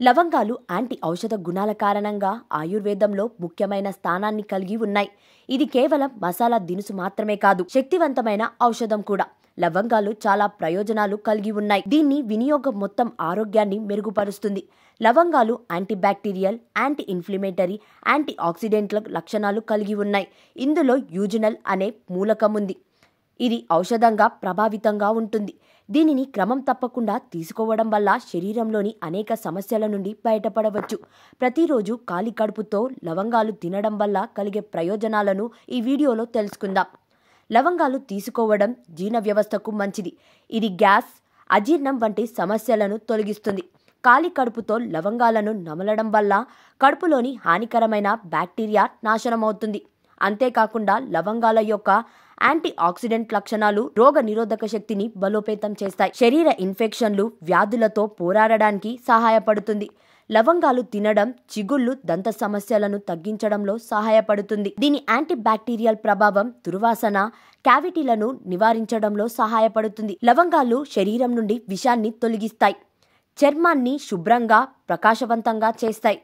లవంగాలు యాంటీ ఔషధ గుణాల కారణంగా ఆయుర్వేదంలో ముఖ్యమైన స్థానాన్ని కలిగి ఉన్నాయి. ఇది కేవలం మసాలా దినుసు మాత్రమే కాదు, శక్తివంతమైన ఔషధం కూడా. లవంగాలు చాలా ప్రయోజనాలు కలిగి ఉన్నాయి. దీన్ని వినియోగం మొత్తం ఆరోగ్యాన్ని మెరుగుపరుస్తుంది. లవంగాలు యాంటీబ్యాక్టీరియల్, యాంటీ ఇన్ఫ్లమేటరీ, యాంటీ ఆక్సిడెంట్ల లక్షణాలు కలిగి ఉన్నాయి. ఇందులో యూజినల్ అనే మూలకం ఉంది. ఇది ఔషధంగా ప్రభావితంగా ఉంటుంది. దీనిని క్రమం తప్పకుండా తీసుకోవడం వల్ల శరీరంలోని అనేక సమస్యల నుండి బయటపడవచ్చు. ప్రతిరోజు ఖాళీ కడుపుతో లవంగాలు తినడం వల్ల కలిగే ప్రయోజనాలను ఈ వీడియోలో తెలుసుకుందాం. లవంగాలు తీసుకోవడం జీర్ణ వ్యవస్థకు మంచిది. ఇది గ్యాస్, అజీర్ణం వంటి సమస్యలను తొలగిస్తుంది. ఖాళీ కడుపుతో లవంగాలను నమలడం వల్ల కడుపులోని హానికరమైన బ్యాక్టీరియా నాశనమవుతుంది. అంతేకాకుండా లవంగాల యొక్క యాంటీ ఆక్సిడెంట్ లక్షణాలు రోగ నిరోధక శక్తిని బలోపేతం చేస్తాయి. శరీర ఇన్ఫెక్షన్లు, వ్యాధులతో పోరాడడానికి సహాయపడుతుంది. లవంగాలు తినడం చిగుళ్ళు, దంత సమస్యలను తగ్గించడంలో సహాయపడుతుంది. దీని యాంటీ బ్యాక్టీరియల్ ప్రభావం దుర్వాసన, క్యావిటీలను నివారించడంలో సహాయపడుతుంది. లవంగాలు శరీరం నుండి విషాన్ని తొలగిస్తాయి, చర్మాన్ని శుభ్రంగా, ప్రకాశవంతంగా చేస్తాయి.